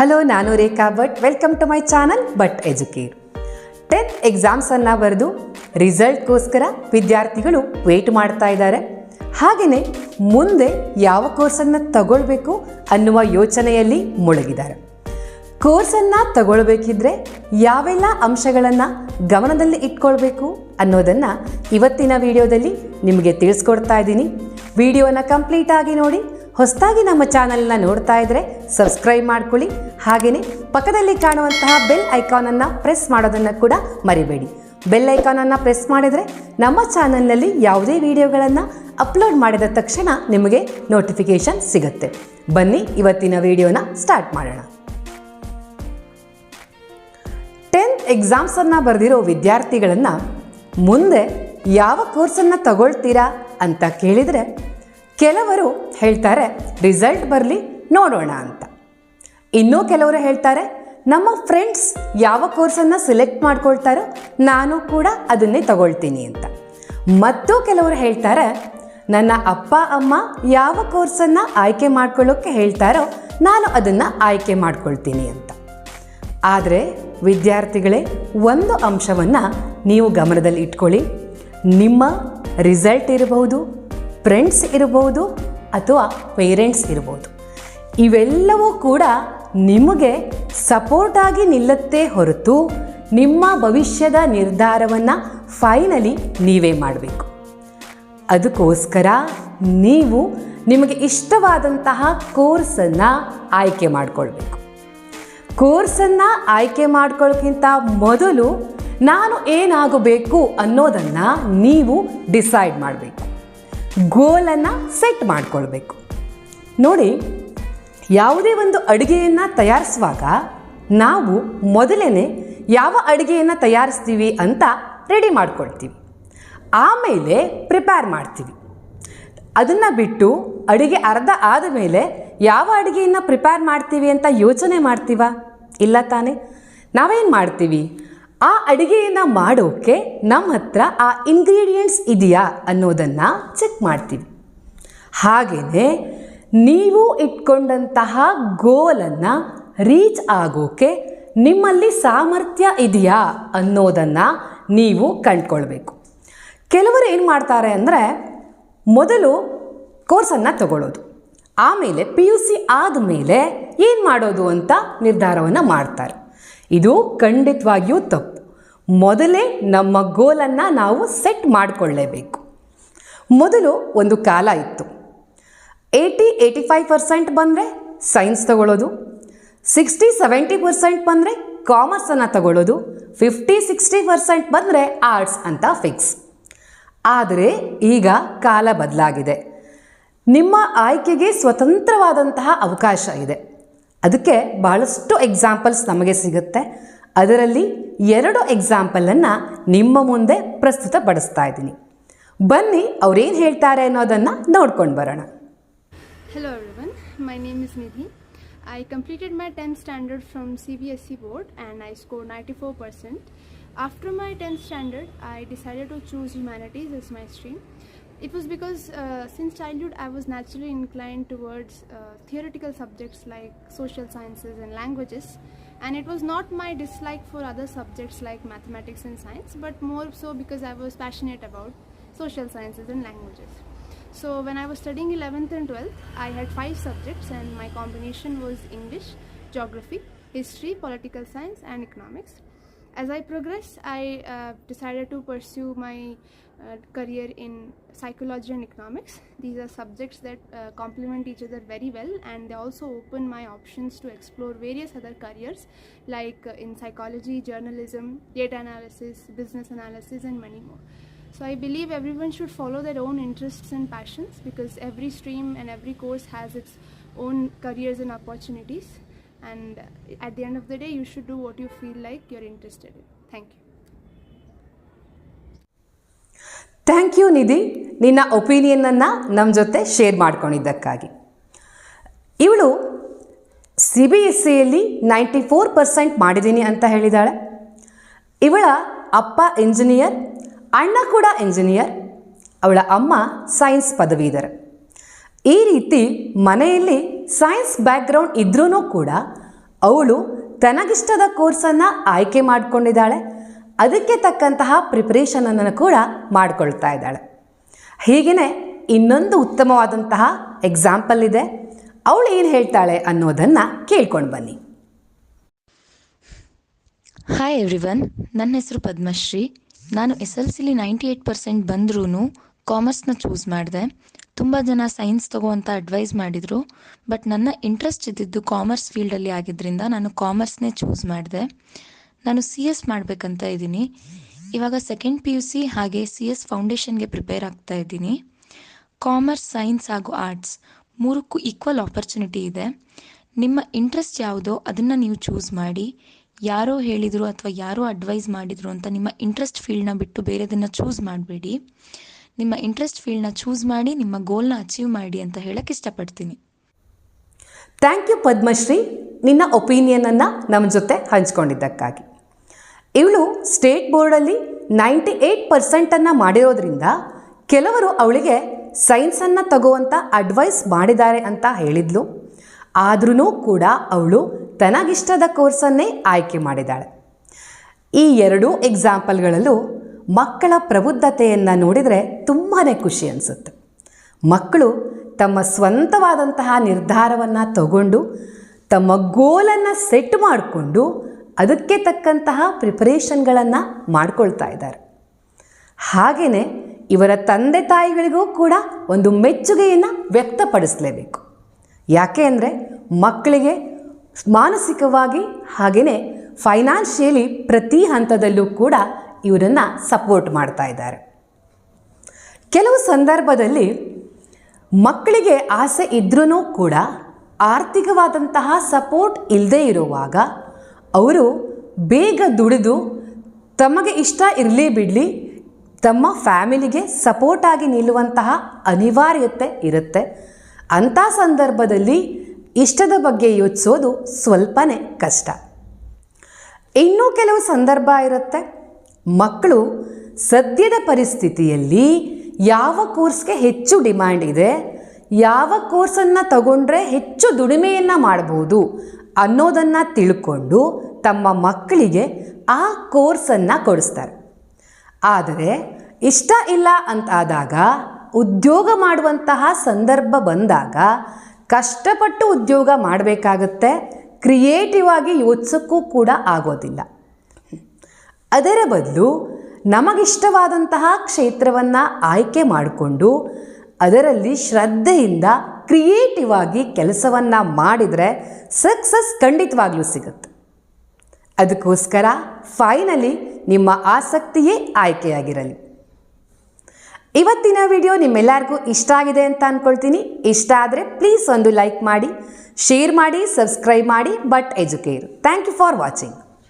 Hello, ನಾನು Rekha Bhat. Welcome to my channel Bhat educate. 10th ಎಕ್ಸಾಮ್ಸನ್ನು ಬರೆದು ರಿಸಲ್ಟ್ಗೋಸ್ಕರ ವಿದ್ಯಾರ್ಥಿಗಳು ವೇಟ್ ಮಾಡ್ತಾ ಇದ್ದಾರೆ. ಹಾಗೆಯೇ ಮುಂದೆ ಯಾವ ಕೋರ್ಸನ್ನು ತಗೊಳ್ಬೇಕು ಅನ್ನುವ ಯೋಚನೆಯಲ್ಲಿ ಮುಳುಗಿದ್ದಾರೆ. ಕೋರ್ಸನ್ನು ತಗೊಳ್ಬೇಕಿದ್ರೆ ಯಾವೆಲ್ಲ ಅಂಶಗಳನ್ನು ಗಮನದಲ್ಲಿ ಇಟ್ಕೊಳ್ಬೇಕು ಅನ್ನೋದನ್ನು ಇವತ್ತಿನ ವಿಡಿಯೋದಲ್ಲಿ ನಿಮಗೆ ತಿಳಿಸ್ಕೊಡ್ತಾ ಇದ್ದೀನಿ. ವಿಡಿಯೋನ ಕಂಪ್ಲೀಟ್ ಆಗಿ ನೋಡಿ. ಹೊಸದಾಗಿ ನಮ್ಮ ಚಾನಲ್ನ ನೋಡ್ತಾ ಇದ್ದರೆ ಸಬ್ಸ್ಕ್ರೈಬ್ ಮಾಡ್ಕೊಳ್ಳಿ. ಹಾಗೆಯೇ ಪಕ್ಕದಲ್ಲಿ ಕಾಣುವಂತಹ ಬೆಲ್ ಐಕಾನನ್ನು ಪ್ರೆಸ್ ಮಾಡೋದನ್ನು ಕೂಡ ಮರಿಬೇಡಿ. ಬೆಲ್ ಐಕಾನನ್ನು ಪ್ರೆಸ್ ಮಾಡಿದರೆ ನಮ್ಮ ಚಾನಲ್ನಲ್ಲಿ ಯಾವುದೇ ವಿಡಿಯೋಗಳನ್ನು ಅಪ್ಲೋಡ್ ಮಾಡಿದ ತಕ್ಷಣ ನಿಮಗೆ ನೋಟಿಫಿಕೇಷನ್ ಸಿಗುತ್ತೆ. ಬನ್ನಿ ಇವತ್ತಿನ ವಿಡಿಯೋನ ಸ್ಟಾರ್ಟ್ ಮಾಡೋಣ. 10th ಎಕ್ಸಾಮ್ಸನ್ನು ಬರೆದಿರೋ ವಿದ್ಯಾರ್ಥಿಗಳನ್ನು ಮುಂದೆ ಯಾವ ಕೋರ್ಸನ್ನು ತಗೊಳ್ತೀರಾ ಅಂತ ಕೇಳಿದರೆ ಕೆಲವರು ಹೇಳ್ತಾರೆ ರಿಸಲ್ಟ್ ಬರಲಿ ನೋಡೋಣ ಅಂತ. ಇನ್ನೂ ಕೆಲವರು ಹೇಳ್ತಾರೆ ನಮ್ಮ ಫ್ರೆಂಡ್ಸ್ ಯಾವ ಕೋರ್ಸನ್ನು ಸೆಲೆಕ್ಟ್ ಮಾಡ್ಕೊಳ್ತಾರೋ ನಾನು ಕೂಡ ಅದನ್ನೇ ತಗೊಳ್ತೀನಿ ಅಂತ. ಮತ್ತು ಕೆಲವರು ಹೇಳ್ತಾರೆ ನನ್ನ ಅಪ್ಪ ಅಮ್ಮ ಯಾವ ಕೋರ್ಸನ್ನು ಆಯ್ಕೆ ಮಾಡ್ಕೊಳ್ಳೋಕ್ಕೆ ಹೇಳ್ತಾರೋ ನಾನು ಅದನ್ನು ಆಯ್ಕೆ ಮಾಡ್ಕೊಳ್ತೀನಿ ಅಂತ. ಆದರೆ ವಿದ್ಯಾರ್ಥಿಗಳೇ, ಒಂದು ಅಂಶವನ್ನು ನೀವು ಗಮನದಲ್ಲಿ ಇಟ್ಕೊಳ್ಳಿ. ನಿಮ್ಮ ರಿಸಲ್ಟ್ ಇರಬಹುದು, ಫ್ರೆಂಡ್ಸ್ ಇರಬಹುದು ಅಥವಾ ಪೇರೆಂಟ್ಸ್ ಇರಬಹುದು, ಇವೆಲ್ಲವೂ ಕೂಡ ನಿಮಗೆ ಸಪೋರ್ಟಾಗಿ ನಿಲ್ಲುತ್ತೆ ಹೊರತು ನಿಮ್ಮ ಭವಿಷ್ಯದ ನಿರ್ಧಾರವನ್ನು ಫೈನಲಿ ನೀವೇ ಮಾಡಬೇಕು. ಅದಕ್ಕೋಸ್ಕರ ನೀವು ನಿಮಗೆ ಇಷ್ಟವಾದಂತಹ ಕೋರ್ಸನ್ನು ಆಯ್ಕೆ ಮಾಡಿಕೊಳ್ಬೇಕು. ಕೋರ್ಸನ್ನು ಆಯ್ಕೆ ಮಾಡ್ಕೊಳ್ಳೋಕ್ಕಿಂತ ಮೊದಲು ನಾನು ಏನಾಗಬೇಕು ಅನ್ನೋದನ್ನು ನೀವು ಡಿಸೈಡ್ ಮಾಡಬೇಕು. ಗೋಲನ್ನು ಸೆಟ್ ಮಾಡಿಕೊಳ್ಬೇಕು. ನೋಡಿ, ಯಾವುದೇ ಒಂದು ಅಡುಗೆಯನ್ನು ತಯಾರಿಸುವಾಗ ನಾವು ಮೊದಲೇ ಯಾವ ಅಡುಗೆಯನ್ನು ತಯಾರಿಸ್ತೀವಿ ಅಂತ ರೆಡಿ ಮಾಡ್ಕೊಳ್ತೀವಿ, ಆಮೇಲೆ ಪ್ರಿಪೇರ್ ಮಾಡ್ತೀವಿ. ಅದನ್ನು ಬಿಟ್ಟು ಅಡುಗೆ ಅರ್ಧ ಆದ ಮೇಲೆ ಯಾವ ಅಡುಗೆಯನ್ನು ಪ್ರಿಪೇರ್ ಮಾಡ್ತೀವಿ ಅಂತ ಯೋಚನೆ ಮಾಡ್ತೀವ? ಇಲ್ಲ ತಾನೇ. ನಾವೇನು ಮಾಡ್ತೀವಿ, ಆ ಅಡುಗೆಯನ್ನು ಮಾಡೋಕ್ಕೆ ನಮ್ಮ ಹತ್ರ ಆ ಇಂಗ್ರೀಡಿಯೆಂಟ್ಸ್ ಇದೆಯಾ ಅನ್ನೋದನ್ನು ಚೆಕ್ ಮಾಡ್ತೀವಿ. ಹಾಗೆಯೇ ನೀವು ಇಟ್ಕೊಂಡಂತಹ ಗೋಲನ್ನು ರೀಚ್ ಆಗೋಕ್ಕೆ ನಿಮ್ಮಲ್ಲಿ ಸಾಮರ್ಥ್ಯ ಇದೆಯಾ ಅನ್ನೋದನ್ನು ನೀವು ಕಂಡುಕೊಳ್ಬೇಕು. ಕೆಲವರು ಏನು ಮಾಡ್ತಾರೆ ಅಂದರೆ ಮೊದಲು ಕೋರ್ಸನ್ನು ತಗೊಳ್ಳೋದು, ಆಮೇಲೆ PUC ಆದಮೇಲೆ ಏನು ಮಾಡೋದು ಅಂತ ನಿರ್ಧಾರವನ್ನು ಮಾಡ್ತಾರೆ. ಇದು ಖಂಡಿತವಾಗಿಯೂ ತಪ್ಪು. ಮೊದಲೇ ನಮ್ಮ ಗೋಲನ್ನು ನಾವು ಸೆಟ್ ಮಾಡಿಕೊಳ್ಳೇಬೇಕು. ಮೊದಲು ಒಂದು ಕಾಲ ಇತ್ತು, 80-85% ಬಂದರೆ ಸೈನ್ಸ್ ತಗೊಳ್ಳೋದು, 60-70% ಬಂದರೆ ಕಾಮರ್ಸನ್ನು ತಗೊಳ್ಳೋದು, 50-60% ಬಂದರೆ ಆರ್ಟ್ಸ್ ಅಂತ ಫಿಕ್ಸ್. ಆದರೆ ಈಗ ಕಾಲ ಬದಲಾಗಿದೆ. ನಿಮ್ಮ ಆಯ್ಕೆಗೆ ಸ್ವತಂತ್ರವಾದಂತಹ ಅವಕಾಶ ಇದೆ. ಅದಕ್ಕೆ ಭಾಳಷ್ಟು ಎಕ್ಸಾಂಪಲ್ಸ್ ನಮಗೆ ಸಿಗುತ್ತೆ. ಅದರಲ್ಲಿ 2 ಎಕ್ಸಾಂಪಲನ್ನು ನಿಮ್ಮ ಮುಂದೆ ಪ್ರಸ್ತುತಪಡಿಸ್ತಾ ಇದ್ದೀನಿ. ಬನ್ನಿ ಅವರೇನು ಹೇಳ್ತಾರೆ ಅನ್ನೋದನ್ನು ನೋಡ್ಕೊಂಡು ಬರೋಣ. Hello everyone, my name is Nidhi. I completed my 10th standard from CBSE board and I scored 94%. After my 10th standard, I decided to choose humanities as my stream. It was because since childhood I was naturally inclined towards theoretical subjects like social sciences and languages, and it was not my dislike for other subjects like mathematics and science, but more so because I was passionate about social sciences and languages. So when I was studying 11th and 12th, I had 5 subjects and my combination was English, geography, history, political science and economics. As I progressed, I decided to pursue my career in psychology and economics. These are subjects that complement each other very well, and they also open my options to explore various other careers like in psychology, journalism, data analysis, business analysis and many more. So I believe everyone should follow their own interests and passions, because every stream and every course has its own careers and opportunities, and at the end of the day you should do what you feel like you're interested in. Thank you. Thank you Nidhi, ನಿನ್ನ ಒಪಿನಿಯನನ್ನು ನಮ್ಮ ಜೊತೆ share ಮಾಡ್ಕೊಂಡಿದ್ದಕ್ಕಾಗಿ. ಇವಳು CBSEಯಲ್ಲಿ 94% ಮಾಡಿದ್ದೀನಿ ಅಂತ ಹೇಳಿದಾಳೆ. ಇವಳ ಅಪ್ಪ engineer, ಅಣ್ಣ ಕೂಡ ಇಂಜಿನಿಯರ್, ಅವಳ ಅಮ್ಮ ಸೈನ್ಸ್ ಪದವೀಧರ. ಈ ರೀತಿ ಮನೆಯಲ್ಲಿ ಸೈನ್ಸ್ ಬ್ಯಾಕ್ಗ್ರೌಂಡ್ ಇದ್ರೂ ಕೂಡ ಅವಳು ತನಗಿಷ್ಟದ ಕೋರ್ಸನ್ನು ಆಯ್ಕೆ ಮಾಡಿಕೊಂಡಿದ್ದಾಳೆ. ಅದಕ್ಕೆ ತಕ್ಕಂತಹ ಪ್ರಿಪರೇಷನನ್ನು ಕೂಡ ಮಾಡಿಕೊಳ್ತಾ ಇದ್ದಾಳೆ. ಹೀಗೆಯೇ ಇನ್ನೊಂದು ಉತ್ತಮವಾದಂತಹ ಎಕ್ಸಾಂಪಲ್ ಇದೆ. ಅವಳು ಏನು ಹೇಳ್ತಾಳೆ ಅನ್ನೋದನ್ನು ಕೇಳ್ಕೊಂಡು ಬನ್ನಿ. ಹಾಯ್ ಎವ್ರಿವನ್, ನನ್ನ ಹೆಸರು ಪದ್ಮಶ್ರೀ. ನಾನು SLCಲಿ 98% ಬಂದ್ರೂ ಕಾಮರ್ಸ್ನ ಚೂಸ್ ಮಾಡಿದೆ. ತುಂಬ ಜನ ಸೈನ್ಸ್ ತಗೋ ಅಂತ ಅಡ್ವೈಸ್ ಮಾಡಿದರು, ಬಟ್ ನನ್ನ ಇಂಟ್ರೆಸ್ಟ್ ಇದ್ದಿದ್ದು ಕಾಮರ್ಸ್ ಫೀಲ್ಡಲ್ಲಿ ಆಗಿದ್ದರಿಂದ ನಾನು ಕಾಮರ್ಸ್ನೇ ಚೂಸ್ ಮಾಡಿದೆ. ನಾನು CS ಮಾಡಬೇಕಂತ ಇದ್ದೀನಿ. ಇವಾಗ ಸೆಕೆಂಡ್ PUC ಹಾಗೆ CS ಫೌಂಡೇಶನ್ಗೆ ಪ್ರಿಪೇರ್ ಆಗ್ತಾ ಇದ್ದೀನಿ. ಕಾಮರ್ಸ್, ಸೈನ್ಸ್ ಹಾಗೂ ಆರ್ಟ್ಸ್ ಮೂರಕ್ಕೂ ಈಕ್ವಲ್ ಆಪರ್ಚುನಿಟಿ ಇದೆ. ನಿಮ್ಮ ಇಂಟ್ರೆಸ್ಟ್ ಯಾವುದೋ ಅದನ್ನು ನೀವು ಚೂಸ್ ಮಾಡಿ. ಯಾರೋ ಹೇಳಿದರು ಅಥವಾ ಯಾರೋ ಅಡ್ವೈಸ್ ಮಾಡಿದರು ಅಂತ ನಿಮ್ಮ ಇಂಟ್ರೆಸ್ಟ್ ಫೀಲ್ಡ್ನ ಬಿಟ್ಟು ಬೇರೆದನ್ನು ಚೂಸ್ ಮಾಡಬೇಡಿ. ನಿಮ್ಮ ಇಂಟ್ರೆಸ್ಟ್ ಫೀಲ್ಡ್ನ ಚೂಸ್ ಮಾಡಿ ನಿಮ್ಮ ಗೋಲ್ನ ಅಚೀವ್ ಮಾಡಿ ಅಂತ ಹೇಳಕ್ಕೆ ಇಷ್ಟಪಡ್ತೀನಿ. ಥ್ಯಾಂಕ್ ಯು ಪದ್ಮಶ್ರೀ, ನಿನ್ನ ಒಪಿನಿಯನನ್ನು ನಮ್ಮ ಜೊತೆ ಹಂಚ್ಕೊಂಡಿದ್ದಕ್ಕಾಗಿ. ಇವಳು ಸ್ಟೇಟ್ ಬೋರ್ಡಲ್ಲಿ 98% ಮಾಡಿರೋದ್ರಿಂದ ಕೆಲವರು ಅವಳಿಗೆ ಸೈನ್ಸನ್ನು ತಗೋವಂಥ ಅಡ್ವೈಸ್ ಮಾಡಿದ್ದಾರೆ ಅಂತ ಹೇಳಿದ್ಲು. ಆದ್ರೂ ಕೂಡ ಅವಳು ತನಗಿಷ್ಟದ ಕೋರ್ಸನ್ನೇ ಆಯ್ಕೆ ಮಾಡಿದ್ದಾಳೆ. ಈ ಎರಡೂ ಎಕ್ಸಾಂಪಲ್ಗಳಲ್ಲೂ ಮಕ್ಕಳ ಪ್ರಬುದ್ಧತೆಯನ್ನು ನೋಡಿದರೆ ತುಂಬಾ ಖುಷಿ ಅನಿಸುತ್ತೆ. ಮಕ್ಕಳು ತಮ್ಮ ಸ್ವಂತವಾದಂತಹ ನಿರ್ಧಾರವನ್ನು ತಗೊಂಡು ತಮ್ಮ ಗೋಲನ್ನು ಸೆಟ್ ಮಾಡಿಕೊಂಡು ಅದಕ್ಕೆ ತಕ್ಕಂತಹ ಪ್ರಿಪರೇಷನ್ಗಳನ್ನು ಮಾಡ್ಕೊಳ್ತಾ ಇದ್ದಾರೆ. ಹಾಗೆಯೇ ಇವರ ತಂದೆ ತಾಯಿಗಳಿಗೂ ಕೂಡ ಒಂದು ಮೆಚ್ಚುಗೆಯನ್ನು ವ್ಯಕ್ತಪಡಿಸಲೇಬೇಕು. ಯಾಕೆ ಅಂದರೆ ಮಕ್ಕಳಿಗೆ ಮಾನಸಿಕವಾಗಿ ಹಾಗೆಯೇ ಫೈನಾನ್ಷಿಯಲಿ ಪ್ರತಿ ಹಂತದಲ್ಲೂ ಕೂಡ ಇವರನ್ನು ಸಪೋರ್ಟ್ ಮಾಡ್ತಾ ಇದ್ದಾರೆ. ಕೆಲವು ಸಂದರ್ಭದಲ್ಲಿ ಮಕ್ಕಳಿಗೆ ಆಸೆ ಇದ್ರೂ ಕೂಡ ಆರ್ಥಿಕವಾದಂತಹ ಸಪೋರ್ಟ್ ಇಲ್ಲದೇ ಇರುವಾಗ ಅವರು ಬೇಗ ದುಡಿದು ತಮಗೆ ಇಷ್ಟ ಇರಲಿ ಬಿಡಲಿ ತಮ್ಮ ಫ್ಯಾಮಿಲಿಗೆ ಸಪೋರ್ಟಾಗಿ ನಿಲ್ಲುವಂತಹ ಅನಿವಾರ್ಯತೆ ಇರುತ್ತೆ. ಅಂಥ ಸಂದರ್ಭದಲ್ಲಿ ಇಷ್ಟದ ಬಗ್ಗೆ ಯೋಚಿಸೋದು ಸ್ವಲ್ಪನೇ ಕಷ್ಟ. ಇನ್ನೂ ಕೆಲವು ಸಂದರ್ಭ ಇರುತ್ತೆ, ಮಕ್ಕಳು ಸದ್ಯದ ಪರಿಸ್ಥಿತಿಯಲ್ಲಿ ಯಾವ ಕೋರ್ಸ್ಗೆ ಹೆಚ್ಚು ಡಿಮ್ಯಾಂಡ್ ಇದೆ, ಯಾವ ಕೋರ್ಸನ್ನು ತಗೊಂಡ್ರೆ ಹೆಚ್ಚು ದುಡಿಮೆಯನ್ನು ಮಾಡ್ಬೋದು ಅನ್ನೋದನ್ನು ತಿಳ್ಕೊಂಡು ತಮ್ಮ ಮಕ್ಕಳಿಗೆ ಆ ಕೋರ್ಸನ್ನು ಕೊಡಿಸ್ತಾರೆ. ಆದರೆ ಇಷ್ಟ ಇಲ್ಲ ಅಂತಾದಾಗ ಉದ್ಯೋಗ ಮಾಡುವಂತಹ ಸಂದರ್ಭ ಬಂದಾಗ ಕಷ್ಟಪಟ್ಟು ಉದ್ಯೋಗ ಮಾಡಬೇಕಾಗತ್ತೆ. ಕ್ರಿಯೇಟಿವ್ ಆಗಿ ಯೋಚಿಸೋಕ್ಕೂ ಕೂಡ ಆಗೋದಿಲ್ಲ. ಅದರ ಬದಲು ನಮಗಿಷ್ಟವಾದಂತಹ ಕ್ಷೇತ್ರವನ್ನು ಆಯ್ಕೆ ಮಾಡಿಕೊಂಡು ಅದರಲ್ಲಿ ಶ್ರದ್ಧೆಯಿಂದ ಕ್ರಿಯೇಟಿವ್ ಆಗಿ ಕೆಲಸವನ್ನು ಮಾಡಿದರೆ ಸಕ್ಸಸ್ ಖಂಡಿತವಾಗ್ಲೂ ಸಿಗುತ್ತೆ. ಅದಕ್ಕೋಸ್ಕರ ಫೈನಲಿ ನಿಮ್ಮ ಆಸಕ್ತಿಯೇ ಆಯ್ಕೆಯಾಗಿರಲಿ. ಇವತ್ತಿನ ವಿಡಿಯೋ ನಿಮ್ಮೆಲ್ಲರಿಗೂ ಇಷ್ಟ ಆಗಿದೆ ಅಂತ ಅಂದ್ಕೊಳ್ತೀನಿ. ಇಷ್ಟ ಆದರೆ ಪ್ಲೀಸ್ ಒಂದು ಲೈಕ್ ಮಾಡಿ, ಶೇರ್ ಮಾಡಿ, ಸಬ್ಸ್ಕ್ರೈಬ್ ಮಾಡಿ. But Educare. Thank you for watching.